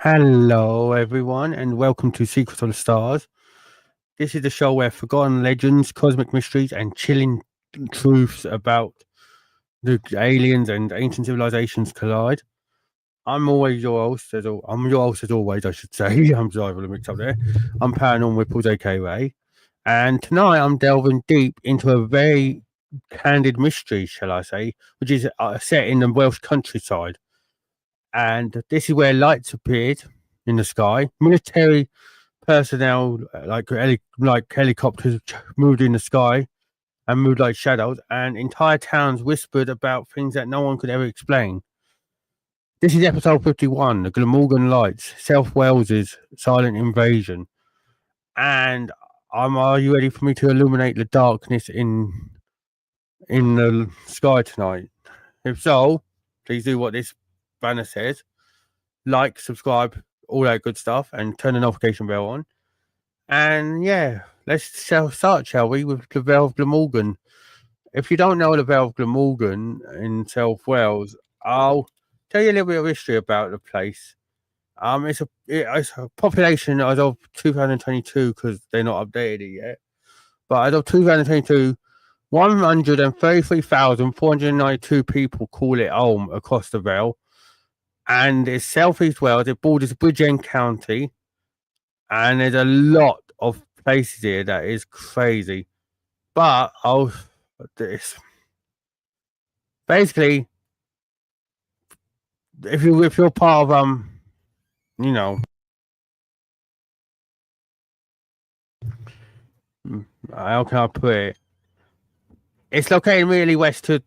Hello, everyone, and welcome to Secrets of the Stars. This is the show where forgotten legends, cosmic mysteries, and chilling truths about the aliens and ancient civilizations collide. I'm always your host. I'm your host as always, I should say. I'm sorry for the mix up there. I'm Paranormal Ripples, aka Ray, and tonight I'm delving deep into a very candid mystery, shall I say, which is set in the Welsh countryside. And this is where lights appeared in the sky. Military personnel, like helicopters, moved in the sky and moved like shadows, and entire towns whispered about things that no one could ever explain. This is episode 51, the Glamorgan Lights, South Wales's silent invasion. And are you ready for me to illuminate the darkness in the sky tonight? If so, please do what this banner says. Like, subscribe, all that good stuff, and turn the notification bell on. And yeah, let's start, shall we, with the Vale of Glamorgan. If you don't know the Vale of Glamorgan in South Wales, I'll tell you a little bit of history about the place. It's a population as of 2022 because they're not updated it yet. But as of 2022, 133,492 people call it home across the Vale. And it's southeast Wales. It borders Bridgend County, and there's a lot of places here that is crazy. But this basically, if you're part of you know, how can I put it? It's located really west of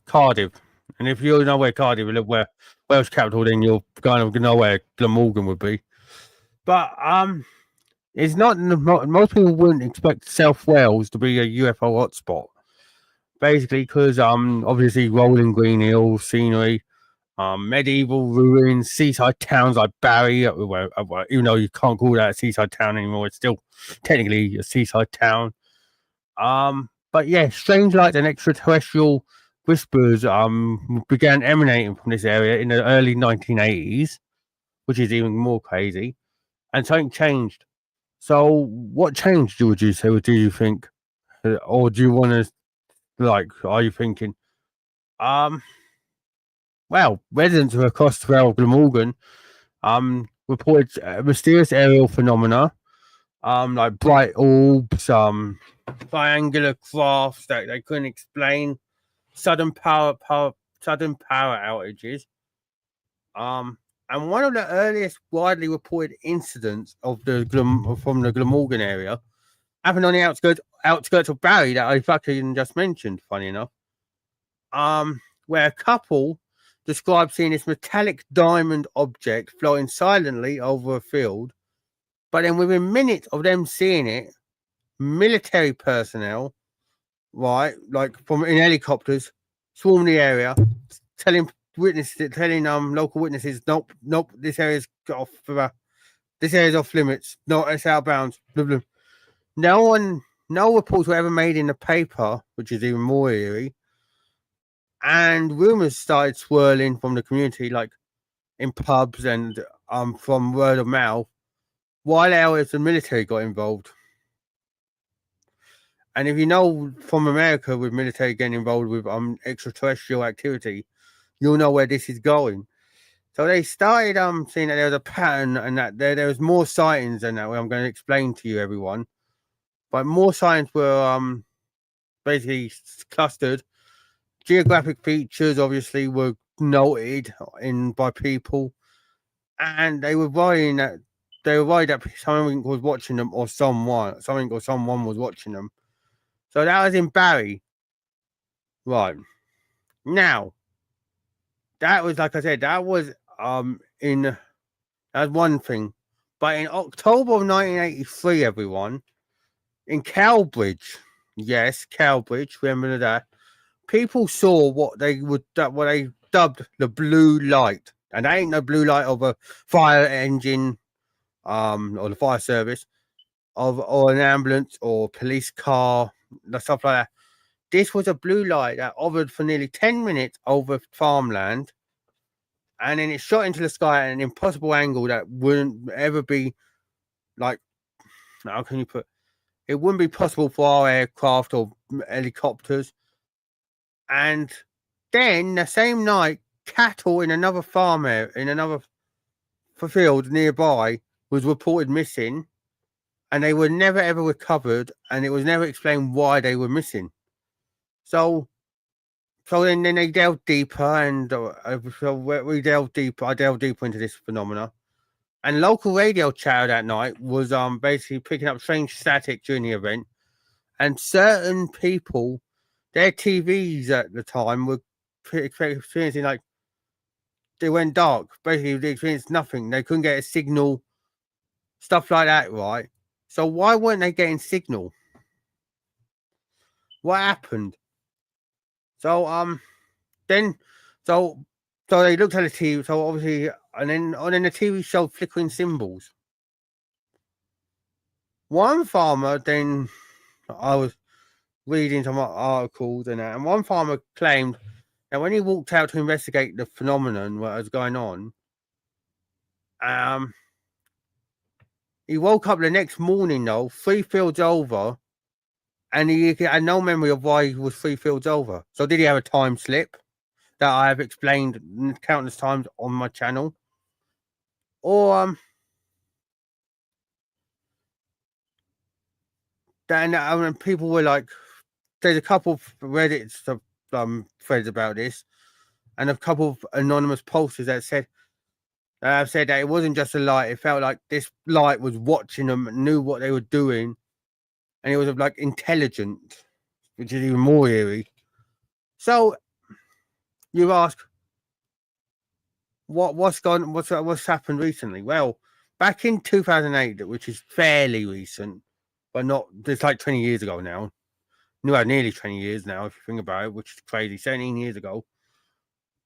Cardiff, and if you know where Cardiff is, where Welsh capital, then you'll kind of know where Glamorgan would be. But it's not. Most people wouldn't expect South Wales to be a UFO hotspot. Basically, because obviously rolling green hills, scenery, medieval ruins, seaside towns like Barry, even though you can't call that a seaside town anymore, it's still technically a seaside town. But yeah, strange lights and extraterrestrial whispers began emanating from this area in the early 1980s, which is even more crazy. And something changed. So, what changed? Would you say? Or do you think, or do you want to Are you thinking? Um, well, residents across the Vale of Glamorgan reported mysterious aerial phenomena, like bright orbs, triangular crafts that they couldn't explain, sudden power outages. And one of the earliest widely reported incidents from the Glamorgan area happened on the outskirts of Barry that I fucking just mentioned. Funny enough, where a couple described seeing this metallic diamond object floating silently over a field, but then within minutes of them seeing it, military personnel, right, like from in helicopters, swarmed the area, telling local witnesses, nope, this area's off limits, no, it's out of bounds. Blah, blah. No reports were ever made in the paper, which is even more eerie. And rumors started swirling from the community, like in pubs and from word of mouth, while areas the military got involved. And if you know from America with military getting involved with extraterrestrial activity, you'll know where this is going. So they started seeing that there was a pattern and that there was more sightings than that. I'm going to explain to you, everyone. But more sightings were basically clustered. Geographic features obviously were noted by people, and they were worried that something was watching them, or someone was watching them. So that was in Barry, right? Now, that was, like I said, that was that's one thing. But in October of 1983, everyone, in Cowbridge, yes, Cowbridge, remember that, people saw what they dubbed the blue light. And that ain't no blue light of a fire engine, or the fire service, or an ambulance or police car, stuff like that. This was a blue light that hovered for nearly 10 minutes over farmland, and then it shot into the sky at an impossible angle that wouldn't ever be like. How can you put? It wouldn't be possible for our aircraft or helicopters. And then the same night, cattle in another farm in another field nearby was reported missing, and they were never ever recovered, and it was never explained why they were missing. So then they delved deeper, and so we delved deeper. I delved deeper into this phenomena, and local radio chatter that night was basically picking up strange static during the event, and certain people, their TVs at the time were experiencing like they went dark. Basically, they experienced nothing. They couldn't get a signal, stuff like that, right? So why weren't they getting signal? What happened? So then so they looked at the TV. So obviously, and then the TV showed flickering symbols. One farmer then I was reading some articles and one farmer claimed that when he walked out to investigate the phenomenon, what was going on, he woke up the next morning though, 3 fields over, and he had no memory of why he was 3 fields over. So did he have a time slip that I have explained countless times on my channel? Or then people were like, there's a couple of Reddit threads about this, and a couple of anonymous posters that said that it wasn't just a light. It felt like this light was watching them, knew what they were doing, and it was like intelligent, which is even more eerie. So you ask, what's happened recently? Well, back in 2008, which is fairly recent, but not. It's like 20 years ago now. No, nearly 20 years now, if you think about it, which is crazy. 17 years ago.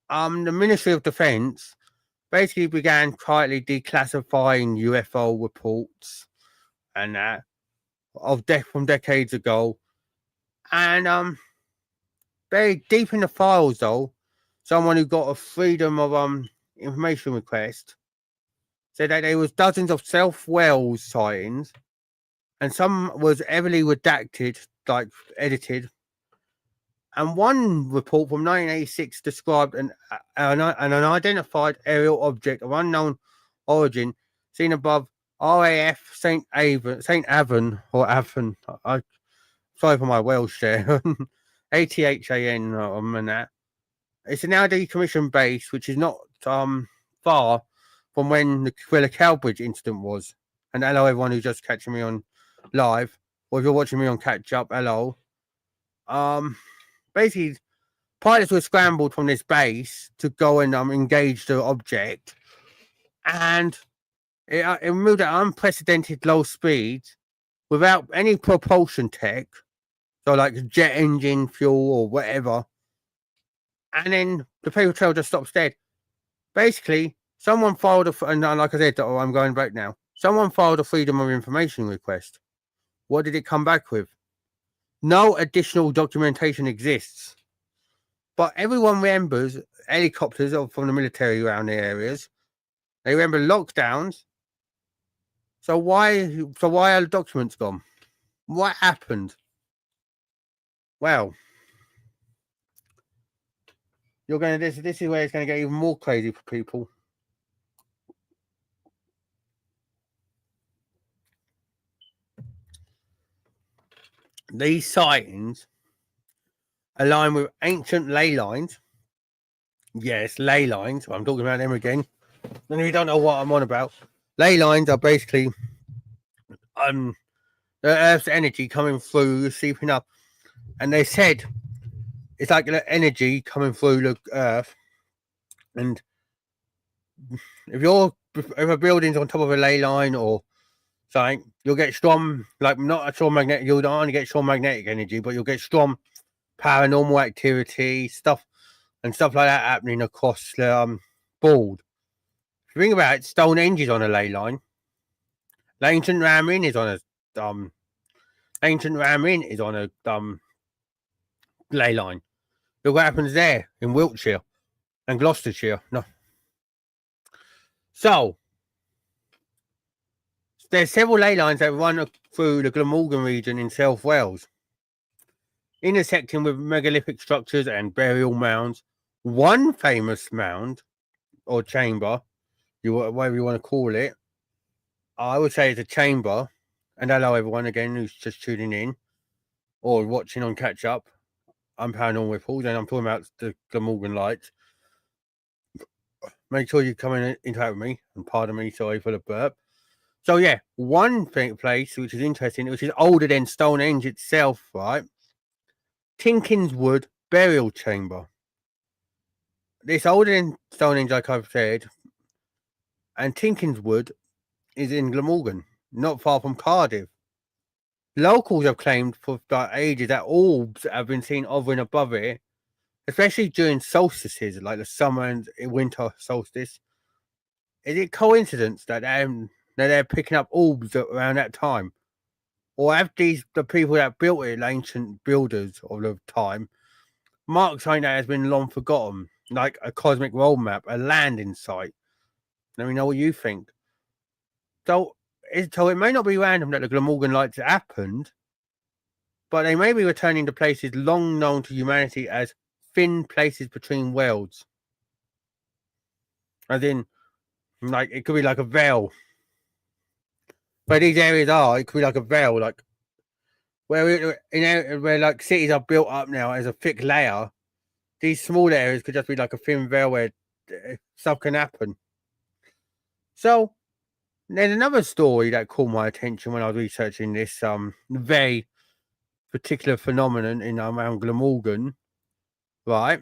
The Ministry of Defense basically began quietly declassifying UFO reports and that from decades ago. And very deep in the files, though, someone who got a freedom of information request said that there was dozens of Wales sightings, and some was heavily redacted, like edited. And one report from 1986 described an unidentified aerial object of unknown origin seen above RAF St. Avon or Avon. Sorry for my Welsh there. ATHAN and that. It's a now decommissioned base, which is not far from where the Cowbridge incident was. And hello, everyone who's just catching me on live, or if you're watching me on catch up, hello. Basically, pilots were scrambled from this base to go and engage the object, and it moved at unprecedented low speeds without any propulsion tech, so like jet engine fuel or whatever. And then the paper trail just stops dead. Basically, someone filed and like I said, I'm going back now. Someone filed a Freedom of Information request. What did it come back with? No additional documentation exists. But everyone remembers helicopters from the military around the areas. They remember lockdowns. So why are the documents gone? What happened? Well, this is where it's going to get even more crazy for people. These sightings align with ancient ley lines. Yes, ley lines. I'm talking about them again. And if you don't know what I'm on about, ley lines are basically the Earth's energy coming through, seeping up. And they said it's like the energy coming through the Earth. And if a building's on top of a ley line or something, you'll get strong, like not a strong magnetic. You'll not only get strong magnetic energy, but you'll get strong paranormal activity stuff like that happening across the board. If you think about it, Stonehenge is on a ley line. The ancient Ram Inn is on a ley line. Look what happens there in Wiltshire and Gloucestershire. No, So there's several ley lines that run through the Glamorgan region in South Wales, intersecting with megalithic structures and burial mounds. One famous mound or chamber, whatever you want to call it, I would say it's a chamber. And hello everyone again who's just tuning in or watching on catch up. I'm Paranormal Ripples and I'm talking about the Glamorgan lights. Make sure you come in and interact with me, and pardon me, sorry for the burp. So yeah, one place which is interesting, which is older than Stonehenge itself, right? Tinkinswood Burial Chamber. It's older than Stonehenge, like I've said, and Tinkinswood is in Glamorgan, not far from Cardiff. Locals have claimed for ages that orbs have been seen hovering above it, especially during solstices, like the summer and winter solstice. Is it coincidence that they're picking up orbs around that time? Or have the people that built it, the ancient builders of the time, marked something that has been long forgotten, like a cosmic road map, a landing site? Let me know what you think. So it may not be random that the Glamorgan lights happened, but they may be returning to places long known to humanity as thin places between worlds. As in, like, it could be like a veil. Where these areas are, it could be like a veil, like where like cities are built up now as a thick layer. These small areas could just be like a thin veil where stuff can happen. So there's another story that caught my attention when I was researching this very particular phenomenon in around Glamorgan, right?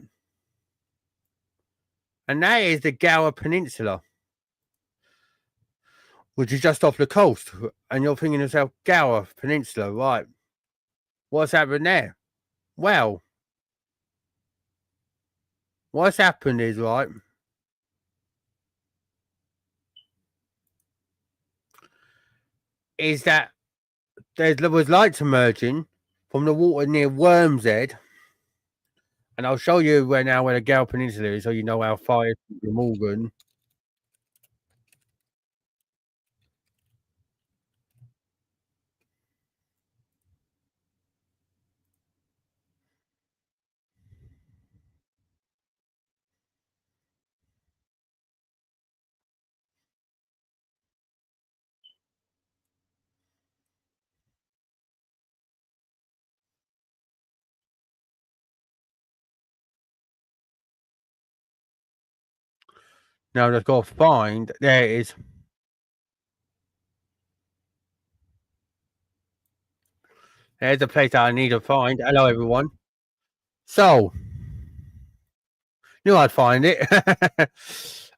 And that is the Gower Peninsula, which is just off the coast. And you're thinking to yourself, Gower Peninsula, right? What's happened there? Well, what's happened is, right, is that there was lights emerging from the water near Wormshead. And I'll show you where the Gower Peninsula is, so you know how far it's from Glamorgan. Now I've got to find. There it is. There's the place that I need to find. Hello, everyone. So, knew I'd find it.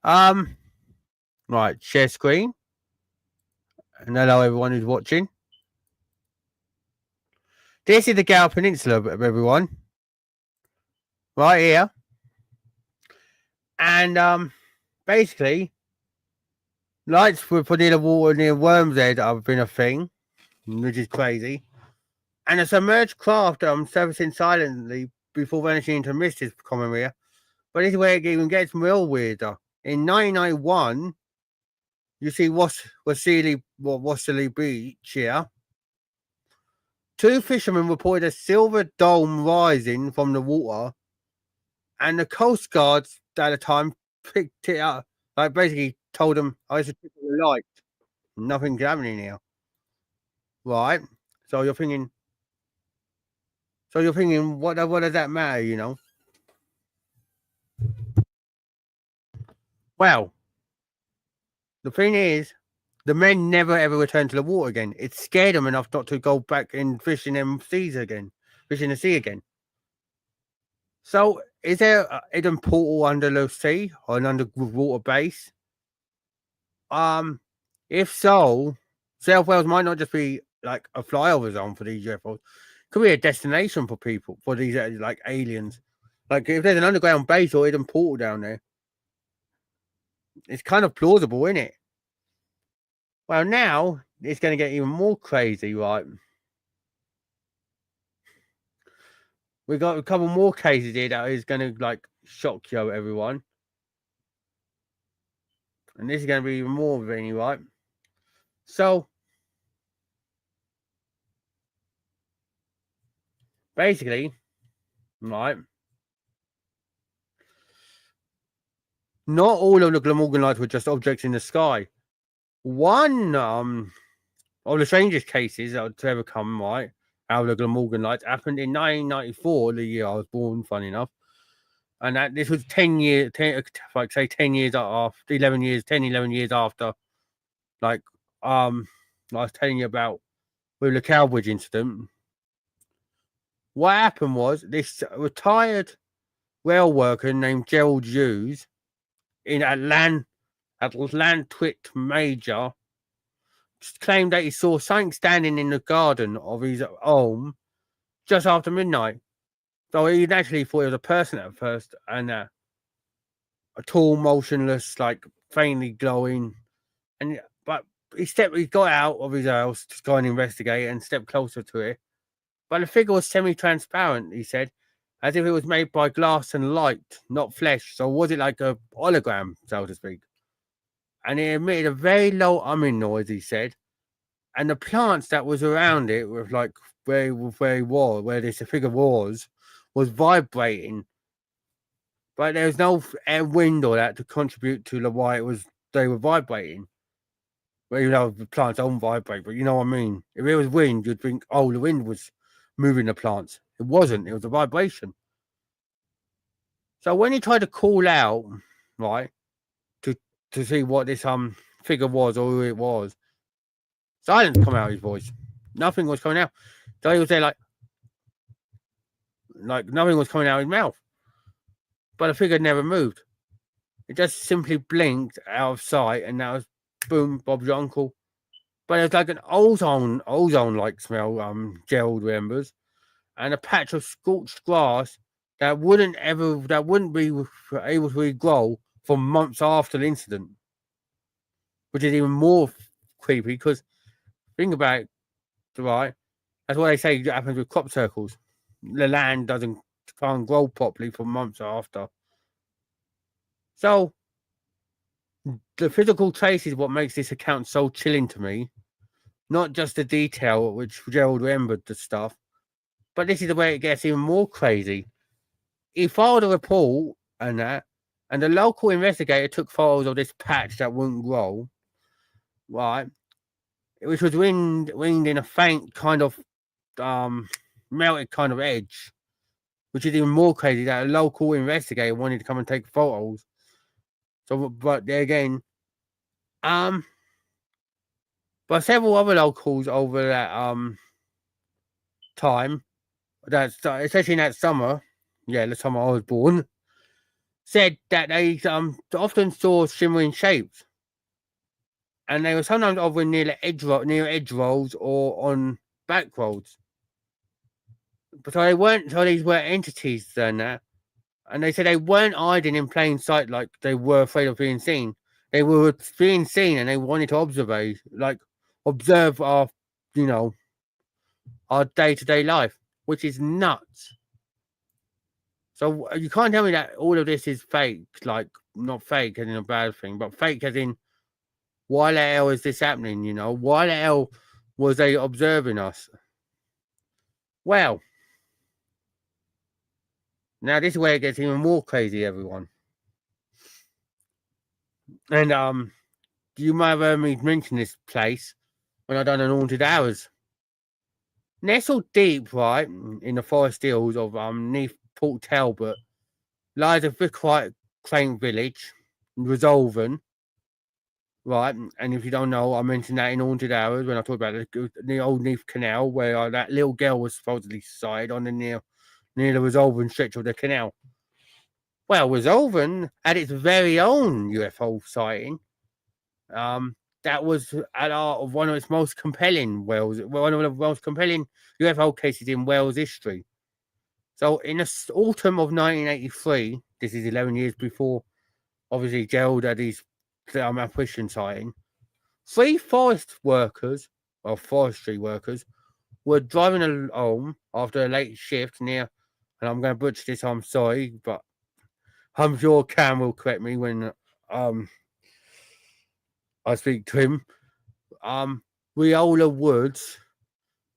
Right, share screen. And hello, everyone who's watching. This is the Gower Peninsula, everyone. Right here. And basically, lights for near the water near Wormshead have been a thing, which is crazy. And a submerged craft surfacing silently before vanishing into mist is common here. But this is where it even gets real weirder. In 1991, you see Wassiley Beach here. Two fishermen reported a silver dome rising from the water, and the Coast Guards at the time picked it up. Like basically told them, "Oh, it's a trick of the light. Nothing's happening here." Right? So you're thinking, what does that matter? You know? Well, the thing is, the men never ever returned to the water again. It scared them enough not to go back and fish in the sea again. So, is there a hidden portal under the sea or an underwater base? If so, South Wales might not just be like a flyover zone for these UFOs. Could be a destination for people, for these like aliens. Like if there's an underground base or hidden portal down there, it's kind of plausible, isn't it? Well, now it's going to get even more crazy, right? We got a couple more cases here that is going to like shock you, everyone. And this is going to be even more veiny, right? So, basically, right, not all of the Glamorgan lights were just objects in the sky. One of the strangest cases that to ever come, right, out of the Glamorgan lights happened in 1994, the year I was born, funny enough. And that this was 10 years, 10 years after, 11 years, 10, 11 years after, like, I was telling you about with the Cowbridge incident. What happened was this retired rail worker named Gerald Hughes in Atlantwit Major claimed that he saw something standing in the garden of his home just after midnight. So he naturally thought it was a person at first, and a tall, motionless, like faintly glowing. But he got out of his house to go and investigate and stepped closer to it. But the figure was semi-transparent, he said, as if it was made by glass and light, not flesh. So was it like a hologram, so to speak? And it emitted a very low humming noise, he said. And the plants that was around it, with like where this figure was vibrating. But there was no air, wind or that to contribute to the why they were vibrating. Well, you know, the plants don't vibrate, but you know what I mean. If it was wind, you'd think, oh, the wind was moving the plants. It wasn't. It was a vibration. So when he tried to call out, right, to see what this figure was or who it was, silence come out of his voice. Nothing was coming out. So he was there like nothing was coming out of his mouth. But the figure never moved. It just simply blinked out of sight, and that was boom, Bob's your uncle. But it was like an ozone-like smell, Gerald remembers, and a patch of scorched grass that wouldn't be able to regrow for months after the incident, which is even more creepy because think about it, right? That's what they say happens with crop circles. The land can't grow properly for months after. So the physical trace is what makes this account so chilling to me. Not just the detail, which Gerald remembered the stuff, but this is the way it gets even more crazy. He filed a report and the local investigator took photos of this patch that wouldn't grow, right? Which was ringed in a faint kind of melted kind of edge, which is even more crazy that a local investigator wanted to come and take photos. So, but there again, but several other locals over that time, especially in that summer, the summer I was born, said that they often saw shimmering shapes, and they were sometimes over near edge roads or on back roads. But so they weren't. So these were entities then, and they said they weren't hiding in plain sight like they were afraid of being seen. They were being seen, and they wanted to observe our, our day-to-day life, which is nuts. So you can't tell me that all of this is fake, like not fake as in a bad thing, but fake as in why the hell is this happening? Why the hell was they observing us? Well, now this is where it gets even more crazy, everyone. And you might have heard me mention this place when I done an Haunted Hours. Nestled deep, right, in the forest hills of neath Port Talbot, lies a very quiet, quaint village, Resolven. Right, and if you don't know, I mentioned that in Haunted Hours when I talked about the old Neath Canal, where that little girl was supposedly sighted on the near the Resolven stretch of the canal. Well, Resolven had its very own UFO sighting. That was one of its most compelling one of the most compelling UFO cases in Wales history. So, in the autumn of 1983, this is 11 years before, obviously, Gerald had his apparition sighting. 3 forestry workers, were driving home after a late shift near, and I'm going to butcher this, I'm sorry, but I'm sure Cam will correct me when I speak to him. Riola Woods.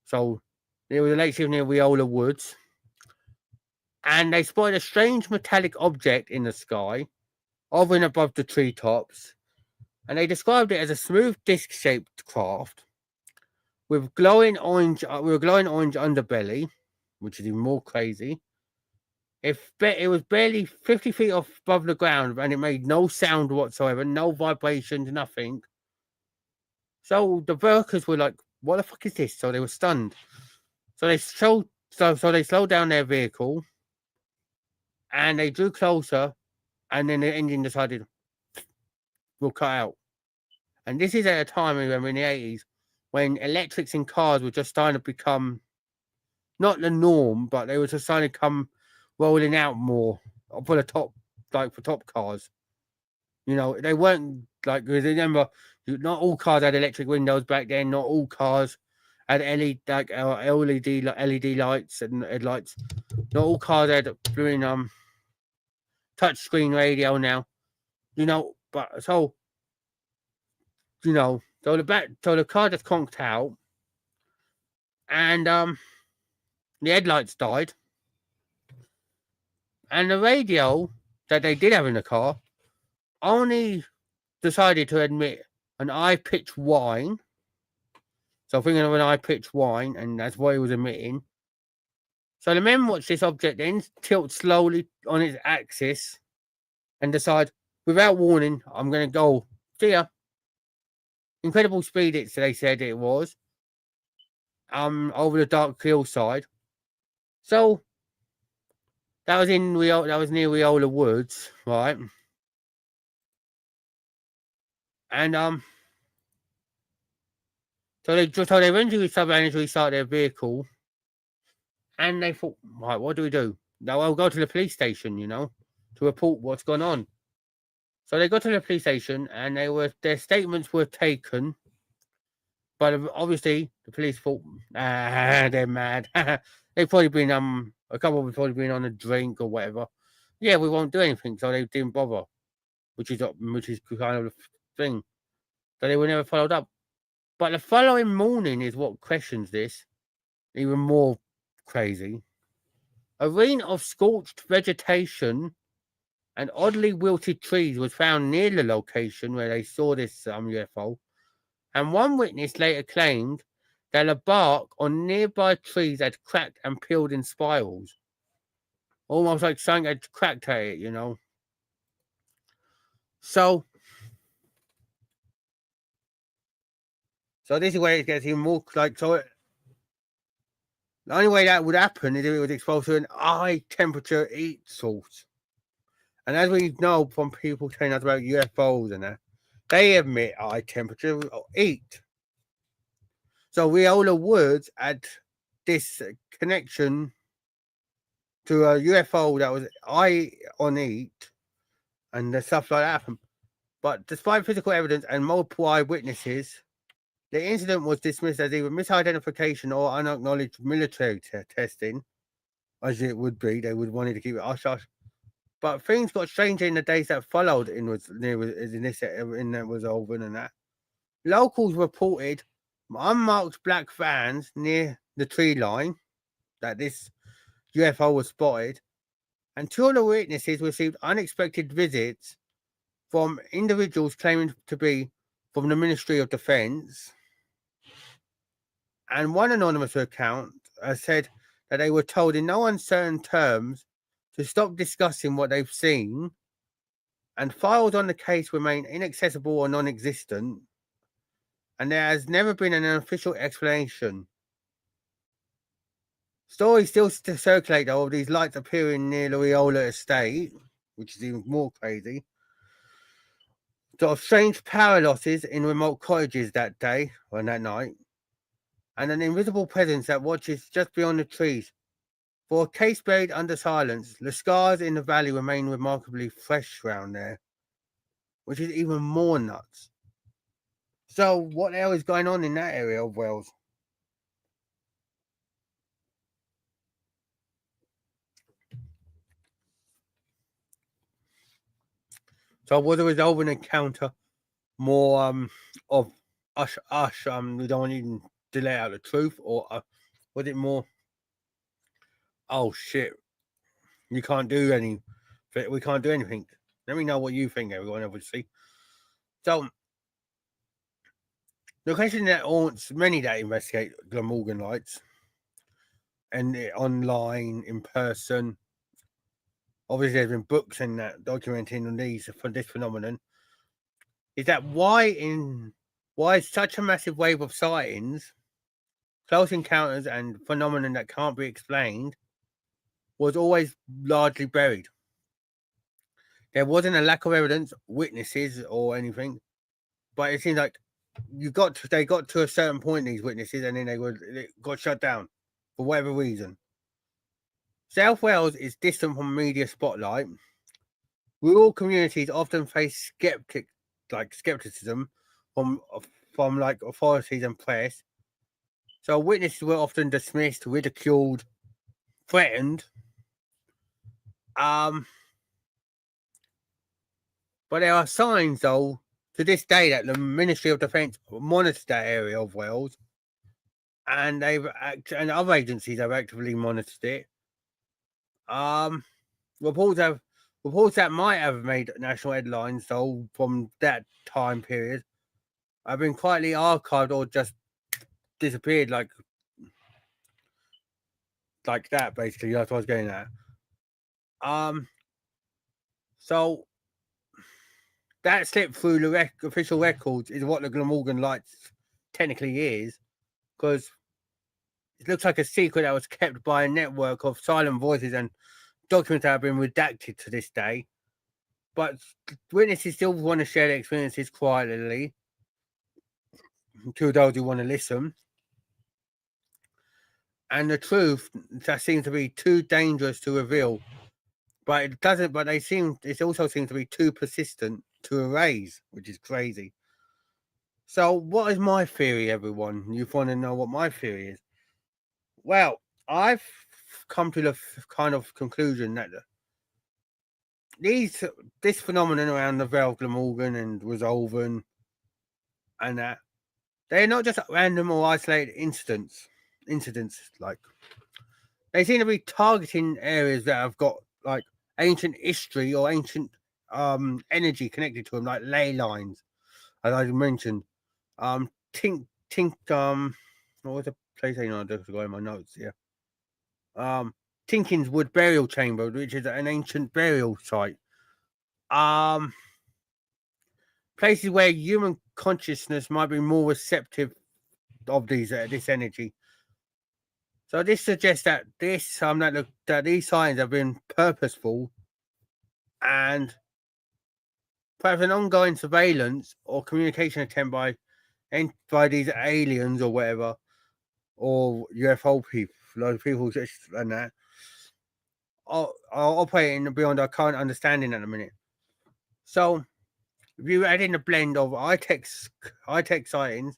So there was a lake near Riola Woods, and they spotted a strange metallic object in the sky, hovering above the treetops, and they described it as a smooth disc-shaped craft with a glowing orange underbelly, which is even more crazy. It was barely 50 feet above the ground, and it made no sound whatsoever, no vibrations, nothing. So the workers were like, "What the fuck is this?" So they were stunned. So they slowed down their vehicle, and they drew closer, and then the engine decided we'll cut out. And this is at a time, remember, in the 80s, when electrics in cars were just starting to become not the norm, but they were just starting to come rolling out more for the top, like for top cars. You know, they weren't like, remember, not all cars had electric windows back then. Not all cars had LED lights and headlights. Not all cars had touch screen radio now. You know, but so the car just conked out, and the headlights died, and the radio that they did have in the car only decided to emit an high pitched whine. So thinking of an high pitched whine, and that's what it was emitting. So the men watch this object then tilt slowly on its axis and decide, without warning, I'm going to go. See ya. Incredible speed, they said it was. Over the dark hillside. So that was near Riola Woods, right? And so they eventually managed to restart their vehicle, and they thought, right, what do we do? Now I'll go to the police station, to report what's gone on. So they got to the police station, and their statements were taken, but obviously the police thought, they're mad. They've probably been a couple of them probably been on a drink or whatever. Yeah, we won't do anything, so they didn't bother, which is kind of the thing. So they were never followed up. But the following morning is what questions this even more crazy. A ring of scorched vegetation and oddly wilted trees was found near the location where they saw this UFO, and one witness later claimed that the bark on nearby trees had cracked and peeled in spirals, almost like something had cracked at it. So this is where it gets even more like the only way that would happen is if it was exposed to an high temperature heat source. And as we know from people telling us about UFOs and that, they emit high temperature heat. So Riola Woods had this connection to a UFO that was high on heat and the stuff like that happened. But despite physical evidence and multiple eyewitnesses, the incident was dismissed as either misidentification or unacknowledged military testing, as it would be. They would wanted to keep it hush hush. But things got stranger in the days that followed. In that was over and that. Locals reported unmarked black vans near the tree line that this UFO was spotted, and two of the witnesses received unexpected visits from individuals claiming to be from the Ministry of Defense. And one anonymous account said that they were told in no uncertain terms to stop discussing what they've seen, and files on the case remain inaccessible or non-existent, and there has never been an official explanation. Stories still circulate of these lights appearing near the Riola estate, which is even more crazy. Sort of strange power losses in remote cottages that day or that night, and an invisible presence that watches just beyond the trees. For a case buried under silence, the scars in the valley remain remarkably fresh round there, which is even more nuts. So, what the hell is going on in that area of Wales? So, was the result of an encounter more of us. We don't want you to let out the truth, or was it more? Oh shit! You can't do any. We can't do anything. Let me know what you think, everyone. Obviously, so the question that haunts many that investigate Glamorgan lights, and online, in person. Obviously, there's been books and that documenting on these for this phenomenon. Is that why is such a massive wave of sightings, close encounters, and phenomenon that can't be explained was always largely buried? There wasn't a lack of evidence, witnesses, or anything, but it seems like they got to a certain point, these witnesses, and then they got shut down for whatever reason. South Wales is distant from media spotlight. Rural communities often face skepticism from like authorities and press. So witnesses were often dismissed, ridiculed, threatened. But there are signs, though, to this day that the Ministry of Defence monitors that area of Wales, and and other agencies have actively monitored it. Reports that might have made national headlines, though, from that time period, have been quietly archived or just disappeared, like that. Basically, that's what I was getting at. So that slip through the official records is what the Glamorgan Lights technically is, because it looks like a secret that was kept by a network of silent voices and documents that have been redacted to this day. But witnesses still want to share their experiences quietly to those who want to listen. And the truth that seems to be too dangerous to reveal. But it doesn't. But it also seems to be too persistent to erase, which is crazy. So, what is my theory, everyone? You want to know what my theory is? Well, I've come to the kind of conclusion that this phenomenon around the Vale of Glamorgan and Resolven and that they're not just random or isolated incidents. Like they seem to be targeting areas that have got like ancient history or ancient energy connected to them, like ley lines, as I mentioned. What was the place I know? I just got in my notes here. Tinkin's Wood Burial Chamber, which is an ancient burial site. Places where human consciousness might be more receptive of this energy. So this suggests that that these signs have been purposeful and perhaps an ongoing surveillance or communication attempt by these aliens or whatever, or UFO people, like people and that, are operating beyond our current understanding at the minute. So if you add in a blend of high-tech sightings,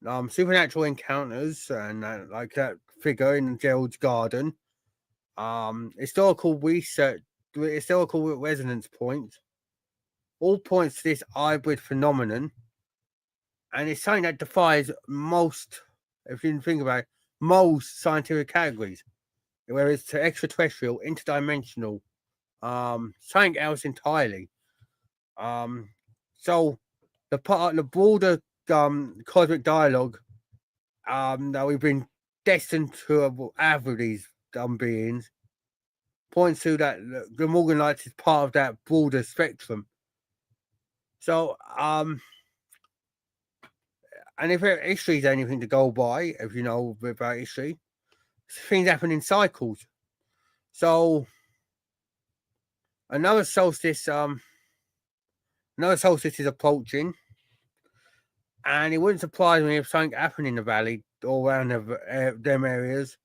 supernatural encounters, and like that figure in Gerald's garden, historical research, historical resonance points, all points to this hybrid phenomenon, and it's something that defies most, if you think about it, most scientific categories, whether it's extraterrestrial, interdimensional, something else entirely. So the broader cosmic dialogue that we've been destined to have with these beings points to that the Glamorgan Lights is part of that broader spectrum. So and if history is anything to go by, if you know about history, things happen in cycles. So another solstice is approaching, and it wouldn't surprise me if something happened in the valley or around them areas.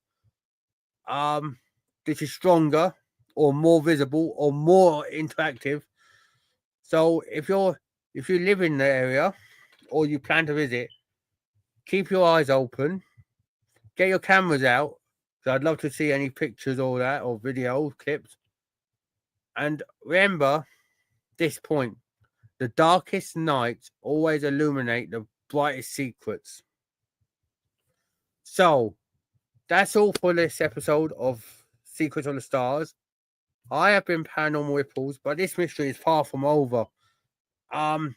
This is stronger or more visible or more interactive. So if you live in the area or you plan to visit, keep your eyes open, get your cameras out. So I'd love to see any pictures or that or video clips. And remember this point: The darkest nights always illuminate the brightest secrets. So, that's all for this episode of Secrets on the Stars. I have been Paranormal Ripples, but this mystery is far from over.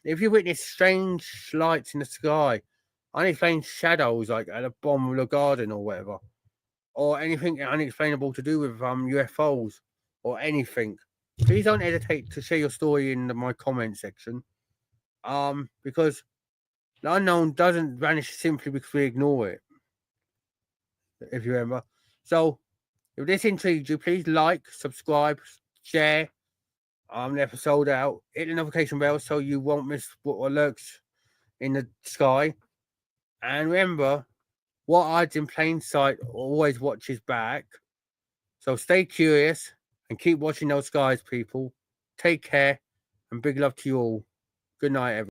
If you witness strange lights in the sky, unexplained shadows like at the bottom of the garden or whatever, or anything unexplainable to do with UFOs or anything, please don't hesitate to share your story in my comment section. Because the unknown doesn't vanish simply because we ignore it, if you remember. So, if this intrigued you, please like, subscribe, share the episode out, hit the notification bell so you won't miss what lurks in the sky. And remember, what hides in plain sight always watches back. So stay curious and keep watching those skies, people. Take care and big love to you all. Good night, everyone.